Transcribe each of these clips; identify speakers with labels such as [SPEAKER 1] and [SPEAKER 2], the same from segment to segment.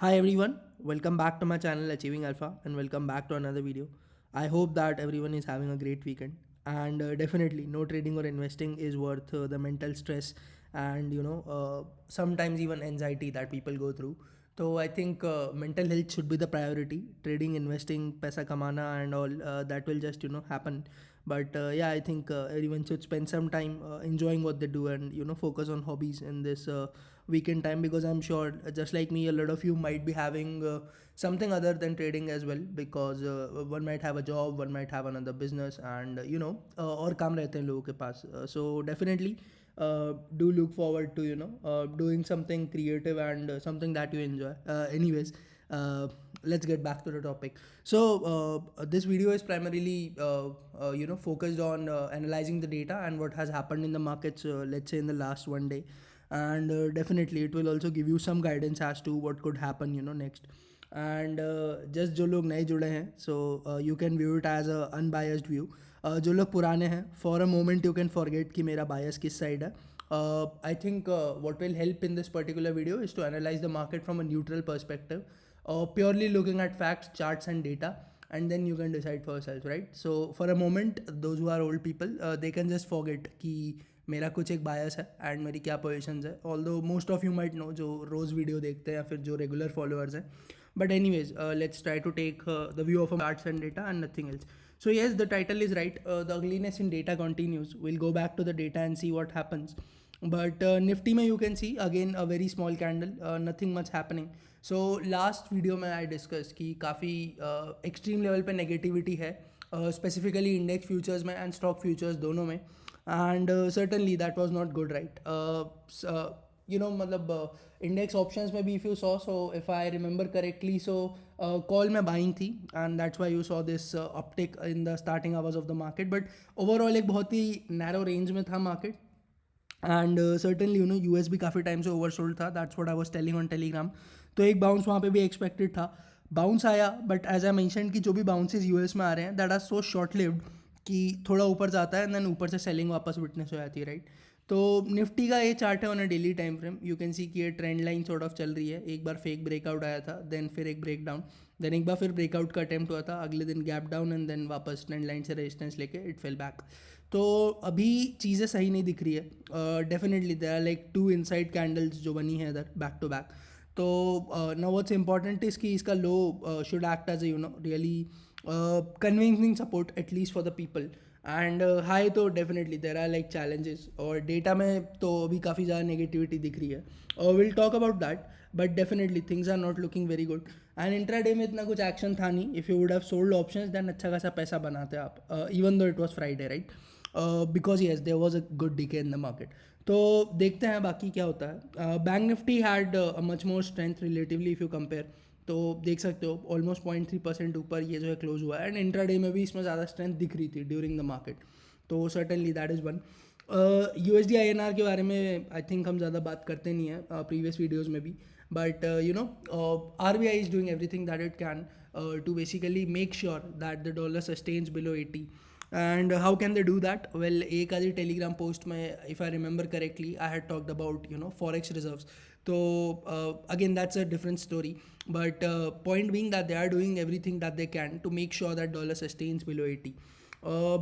[SPEAKER 1] Hi everyone, welcome back to my channel Achieving Alpha and welcome back to another video. I hope that everyone is having a great weekend and definitely no trading or investing is worth the mental stress and sometimes even anxiety that people go through. So I think mental health should be the priority. Trading, investing, paisa kamana and all that will just happen. But yeah, I think everyone should spend some time enjoying what they do and focus on hobbies in this weekend time, because I'm sure just like me a lot of you might be having something other than trading as well, because one might have a job, one might have another business, and और काम रहते हैं लोगों के पास. So definitely do look forward to doing something creative and something that you enjoy. Anyways, let's get back to the topic. So this video is primarily focused on analyzing the data and what has happened in the markets, let's say in the last one day, and definitely it will also give you some guidance as to what could happen next. And just जो लोग नए जुड़े हैं, so you can view it as a unbiased view. जो लोग पुराने हैं, for a moment you can forget कि मेरा bias किस side है. I think what will help in this particular video is to analyze the market from a neutral perspective, purely looking at facts, charts and data, and then you can decide for yourself, right? So for a moment, those who are old people, they can just forget कि मेरा कुछ एक बायस है and मेरी क्या positions है. Although most of you might know जो रोज़ वीडियो देखते हैं या फिर जो रेगुलर फॉलोअर्स हैं. But anyways, let's try to take the view of charts and data and nothing else. So yes, the title is right. The ugliness in data continues. We'll go back to the data and see what happens. But Nifty में you can see again a very small candle, nothing much happening. So last video में I discussed कि काफ़ी extreme level पे negativity है, specifically index futures में and stock futures दोनों में. And certainly that was not good, right? मतलब index options में भी if you saw, so if I remember correctly, so call में buying थी and that's why you saw this uptick in the starting hours of the market. But overall एक बहुत ही narrow range में था market. And certainly US भी काफ़ी time से oversold था. That's what I was telling on Telegram. तो एक बाउंस वहाँ पे भी एक्सपेक्टेड था. बाउंस आया, बट एज आई मेंशन कि जो भी बाउंसेस यूएस में आ रहे हैं that are so short lived कि थोड़ा ऊपर जाता है एंड देन ऊपर से सेलिंग वापस विटनेस हो जाती है, राइट? तो निफ्टी का ये चार्ट है on a daily time frame. You can see कि ये ट्रेंड लाइन सॉर्ट ऑफ चल रही है. एक बार फेक ब्रेकआउट आया था, देन फिर एक ब्रेक डाउन, देन एक बार फिर ब्रेकआउट का अटेम्प्ट हुआ था, अगले दिन गैप डाउन एंड देन वापस ट्रेंड लाइन से रेजिस्टेंस लेके इट फेल बैक. तो अभी चीज़ें सही नहीं दिख रही है. Definitely there are like two inside candles जो बनी है इधर बैक टू बैक. तो नाउ व्हाट्स इंपॉर्टेंट इज कि इसका low should act as really convincing support at least for the people. And high तो definitely there are like challenges, और data में तो अभी काफ़ी ज़्यादा नेगेटिविटी दिख रही है. Will talk about that, but definitely things are not looking very good. And intraday में इतना कुछ एक्शन था नहीं. If you would have sold options then अच्छा खासा पैसा बनाते आप, even though it was Friday, right? Because yes there was a good decay in the market. तो देखते हैं बाकी क्या होता है. Bank Nifty had much more strength relatively if you compare. तो देख सकते हो ऑलमोस्ट 0.3% ऊपर ये जो है क्लोज हुआ है, एंड इंट्राडे में भी इसमें ज़्यादा स्ट्रेंथ दिख रही थी ड्यूरिंग द मार्केट. तो certainly that is one. USD INR के बारे में आई थिंक हम ज़्यादा बात करते नहीं हैं प्रीवियस वीडियोज़ में भी. But R B I is doing everything that it can to basically make sure that the dollar sustains below 80. And how can they do that? Well, एक आधी टेलीग्राम पोस्ट में if I remember correctly I had talked about forex reserves. So again that's a different story, but point being that they are doing everything that they can to make sure that dollar sustains below 80.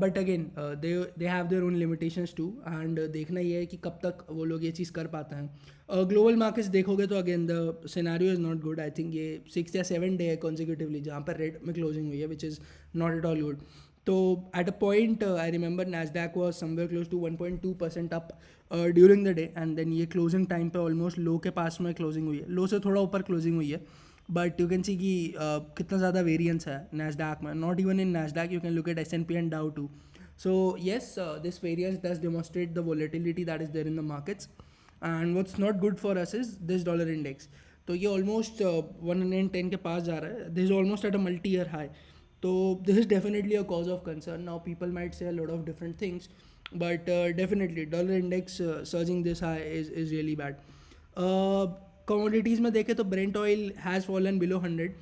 [SPEAKER 1] But again they have their own limitations too, and देखना ये है कि कब तक वो लोग ये चीज़ कर पाते हैं. ग्लोबल मार्केट्स देखोगे तो again the scenario is not good. I think ये 6 या 7 डे है कॉन्जिक्यूटिवली जहाँ पर रेड में क्लोजिंग हुई है, which is not at all good. तो at a point I remember Nasdaq was somewhere close to 1.2% up during the day, and then ये क्लोजिंग टाइम पे ऑलमोस्ट लो के पास में क्लोजिंग हुई है, लो से थोड़ा ऊपर क्लोजिंग हुई है. बट यू कैन सी कि कितना ज़्यादा वेरियंस है नैस्डैक में. Not even in Nasdaq, you can look at S&P and डाउ to. So yes, this variance does demonstrate the volatility that is there in the markets. And what's not good for us is this dollar index. तो ये almost 110 के पास जा रहा है. This is almost at a multi year high. तो this is definitely a cause of concern. Now people might say a lot of different things, but definitely dollar index surging this high is really bad. Commodities में देखें तो Brent oil has fallen below 100.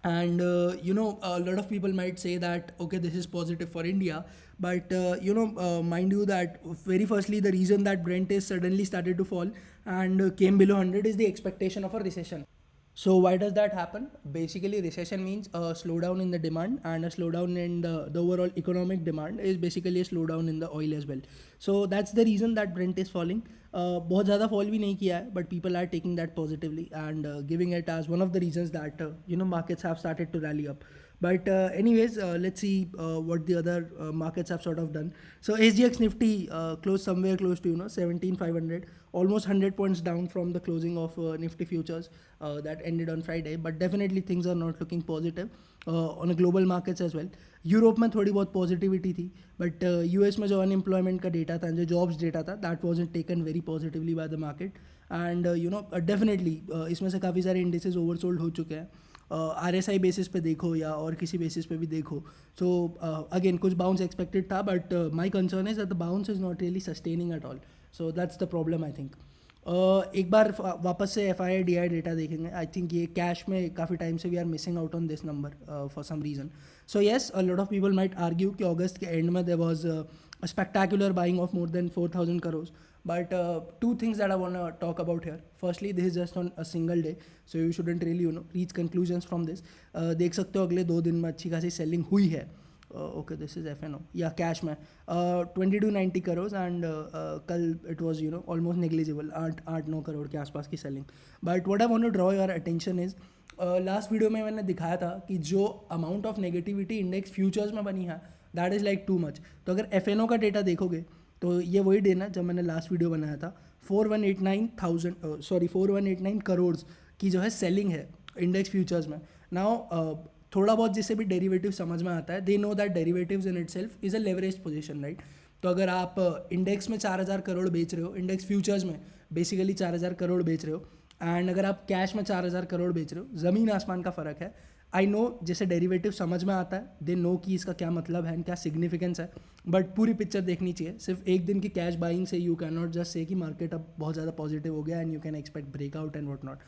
[SPEAKER 1] And a lot of people might say that okay, this is positive for India, but mind you that very firstly the reason that Brent is suddenly started to fall and came below 100 is the expectation of a recession. So why does that happen? Basically, recession means a slowdown in the demand, and a slowdown in the overall economic demand is basically a slowdown in the oil as well. So that's the reason that Brent is falling. बहुत ज़्यादा fall भी नहीं किया है, but people are taking that positively and giving it as one of the reasons that markets have started to rally up. But anyways, let's see what the other markets have sort of done. So SGX Nifty closed somewhere close to 17,500, almost 100 points down from the closing of Nifty futures that ended on Friday. But definitely things are not looking positive on a global markets as well. Europe में थोड़ी बहुत positivity थी, but US में जो unemployment का data था, जो jobs data था, that wasn't taken very positively by the market. And definitely इसमें से काफ़ी सारे इंडिसेस ओवरसोल्ड हो चुके हैं. RSI बेसिस पे देखो या और किसी बेसिस पे भी देखो. सो अगेन कुछ बाउंस एक्सपेक्टेड था, but my concern is that the bounce is not really sustaining at all. So that's the problem I think. एक बार वापस से FII-DI डेटा देखेंगे. आई थिंक ये कैश में काफ़ी टाइम से we are missing out on this number for some reason. So yes, a lot of people might argue कि अगस्त के एंड में there was a spectacular buying of more than 4,000 crores. But two things that I want to talk about here. Firstly, this is just on a single day, so you shouldn't really reach conclusions from this. देख सकते हो अगले 2 दिन में अच्छी खासी selling हुई है. Okay, this is FNO या कैश में 2290 करोड़ एंड कल it was almost negligible 8-9 crore के आसपास की selling. But what I want to draw your attention is, last video में मैंने दिखाया था कि जो amount of negativity index futures में बनी है that is like too much. तो अगर FNO का डेटा देखोगे तो ये वही डे ना जब मैंने लास्ट वीडियो बनाया था. 4,189 करोड़ की जो है सेलिंग है इंडेक्स फ्यूचर्स में. नाउ थोड़ा बहुत जिससे भी डेरिवेटिव समझ में आता है, दे know that derivatives in itself is a leverage position, right. तो अगर आप इंडेक्स में 4,000 करोड़ बेच रहे हो, इंडेक्स फ्यूचर्स में बेसिकली 4,000 करोड़ बेच रहे हो, एंड अगर आप कैश में 4,000 करोड़ बेच रहे हो, ज़मीन आसमान का फ़र्क है. आई नो जैसे डेरिवेटिव समझ में आता है, दे नो कि इसका क्या मतलब है, क्या सिग्निफिकेंस है, बट पूरी पिक्चर देखनी चाहिए. सिर्फ एक दिन की कैश बाइंग से you can not just say कि मार्केट अब बहुत ज़्यादा पॉजिटिव हो गया and you can expect breakout and what not.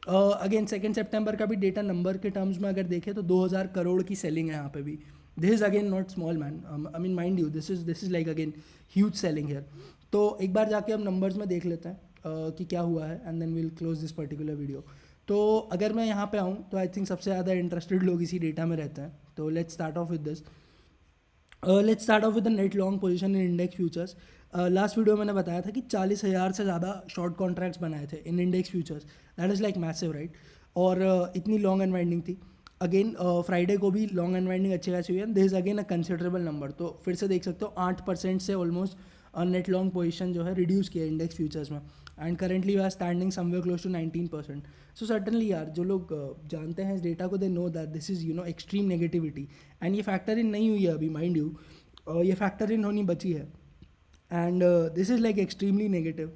[SPEAKER 1] Again 2 सितंबर का भी डेटा नंबर के टर्म्स में अगर देखें तो 2,000 करोड़ की सेलिंग है यहाँ पे भी. This is again not small man, I mean mind you, this is like again huge selling here. तो एक बार जाके हम नंबर्स में देख लेते हैं कि क्या हुआ है and then will close this particular video. तो अगर मैं यहाँ पे आऊँ तो आई थिंक सबसे ज़्यादा इंटरेस्टेड लोग इसी डेटा में रहते हैं. तो let's start of with this. Let's start of with the net long position in index futures. Last video मैंने बताया था कि 40,000 से ज़्यादा शॉर्ट कॉन्ट्रैक्ट्स बनाए थे in index futures. That is like massive, right. और इतनी लॉन्ग अनवाइंडिंग थी. अगेन फ्राइडे को भी लॉन्ग अनवाइंडिंग अच्छी खासी हुई है. This is again a considerable number. तो फिर से देख सकते हो 8% से ऑलमोस्ट नेट लॉन्ग पोजीशन जो है रिड्यूस किया इंडेक्स फ्यूचर्स में, and currently we are standing somewhere close to 19%. So certainly यार जो लोग जानते हैं इस डेटा को, they know that this is extreme negativity. And ये फैक्टर इन नहीं हुई है अभी, माइंड यू, ये फैक्टर इन होनी बची है. And this is like extremely negative.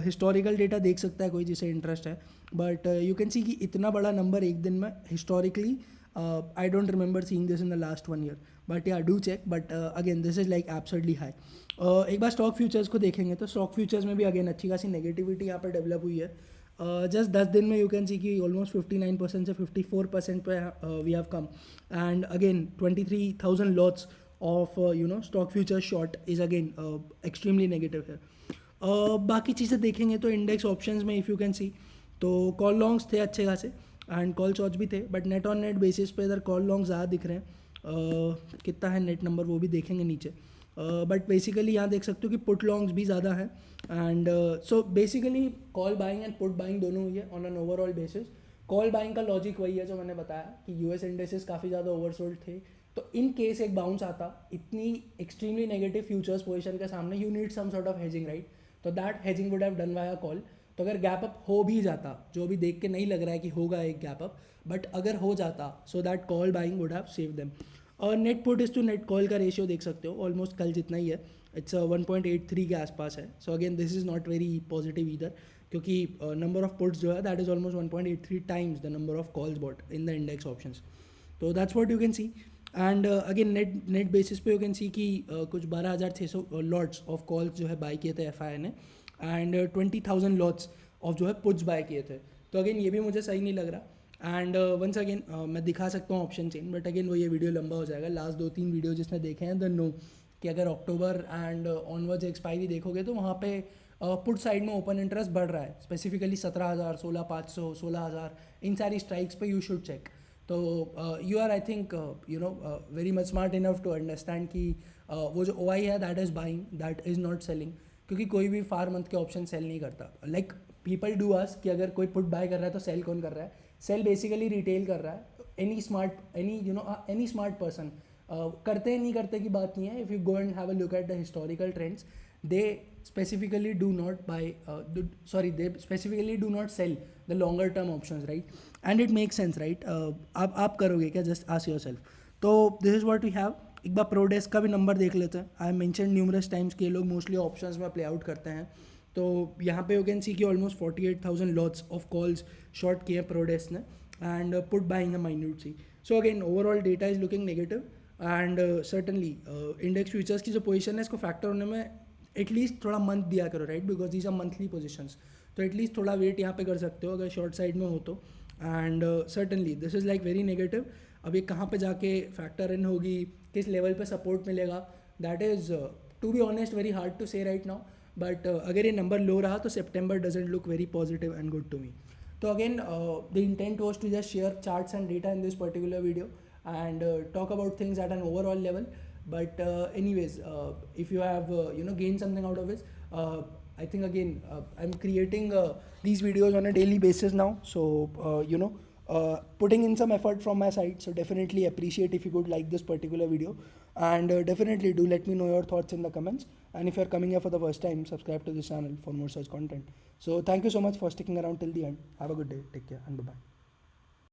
[SPEAKER 1] Historical data देख सकता है कोई जिसे इंटरेस्ट है, बट यू कैन सी कि इतना बड़ा नंबर एक दिन में historically I don't remember seeing this in the last 1 year. But yeah do check, but again this is like absolutely high. एक बार स्टॉक फ्यूचर्स को देखेंगे तो स्टॉक फ्यूचर्स में भी अगेन अच्छी खासी नेगेटिविटी यहाँ पर डेवलप हुई है. जस्ट 10 दिन में यू कैन सी कि ऑलमोस्ट 59% से 54% पे we have come. And again 23,000 lots of stock futures short is again extremely negative है. बाकी चीज़ें देखेंगे तो इंडेक्स ऑप्शंस में इफ़ यू कैन सी तो कॉल लॉन्ग्स थे अच्छे खासे एंड कॉल शॉर्ट्स भी थे, but net on net basis पे इधर कॉल लॉन्ग ज़्यादा दिख रहे हैं. कितना है नेट नंबर वो भी देखेंगे नीचे. बट बेसिकली यहाँ देख सकते हो कि पुट लॉन्ग्स भी ज़्यादा हैं. And so basically call buying and put buying दोनों हुई है on an overall basis. Call buying का लॉजिक वही है जो मैंने बताया कि यूएस इंडेसेस काफ़ी ज़्यादा ओवरसोल्ड थे. तो इन केस एक बाउंस आता इतनी एक्सट्रीमली नेगेटिव फ्यूचर्स पोजीशन के सामने, you need some sort of hedging, right. तो that hedging would have done via call. तो अगर गैप अप हो भी जाता, जो अभी देख के नहीं लग रहा है कि होगा एक गैप अप, बट अगर हो जाता so that call buying would have save them. और net put is to net call का रेशियो देख सकते हो ऑलमोस्ट कल जितना ही है. इट्स 1.83 के आसपास है. So again this is not very positive either, क्योंकि नंबर ऑफ पुट्स जो है that is almost 1.83 times the number of calls bought in the index options. तो that's what you can see. And again net basis पे you can see कि कुछ 12,600 lots of calls जो है bye किए थे FII ने, एंड 20,000 लॉट्स ऑफ जो है पुट्स बाय किए थे. तो अगेन ये भी मुझे सही नहीं लग रहा. एंड वंस अगेन मैं दिखा सकता हूँ ऑप्शन चेन, बट अगेन वो ये वीडियो लंबा हो जाएगा. लास्ट 2-3 वीडियो जिसने देखे हैं द नो कि अगर अक्टूबर एंड ऑनवर्ड्स एक्सपायरी देखोगे तो वहाँ पे पुट साइड में ओपन इंटरेस्ट बढ़ रहा है, स्पेसिफिकली 17,000, 16,500, 16,000, इन सारी स्ट्राइक्स पे यू शुड चेक. तो you are I think very much smart enough to understand कि वो जो OI है that is buying, that is not selling. क्योंकि कोई भी फार मंथ के ऑप्शन सेल नहीं करता. लाइक पीपल डू आस्क कि अगर कोई पुट बाय कर रहा है तो सेल कौन कर रहा है. सेल बेसिकली रिटेल कर रहा है. एनी स्मार्ट पर्सन करते नहीं करते की बात नहीं है. If you go and have a look at the historical trends, they specifically do not buy they specifically do not sell the longer term options, right? And it makes sense, right? आप करोगे क्या? Just ask yourself. तो this is what we have. एक बार प्रोडेस्क का भी number देख लेते हैं. आई मेंशन न्यूमरस टाइम्स कि ये लोग मोस्टली ऑप्शंस में प्ले आउट करते हैं. तो यहाँ पे यू कैन सी कि almost 48,000 lots of calls short किए प्रोडेस्क ने, एंड पुट बाइंग है माइन्यूट सी. So again overall data is looking negative, and certainly index futures की जो पोजिशन है इसको फैक्टर होने में एटलीस्ट थोड़ा मंथ दिया करो, right? Because these are monthly positions. तो एटलीस्ट थोड़ा वेट यहाँ पे कर सकते हो अगर शॉर्ट साइड में हो तो. And certainly this is like very negative. अब ये कहाँ पे जाके फैक्टर इन होगी, किस लेवल पे सपोर्ट मिलेगा, that is to be honest very hard to say right now. But अगर ये नंबर लो रहा तो September doesn't look very positive and good to me. तो again the intent was to just share charts and data in this particular video and talk about things at an overall level. But anyways, if you have gained something out of it, I think again I'm creating these videos on a daily basis now, so putting in some effort from my side. So definitely appreciate if you could like this particular video, and definitely do let me know your thoughts in the comments. And if you're coming here for the first time, subscribe to this channel for more such content. So thank you so much for sticking around till the end. Have a good day, take care, and bye bye.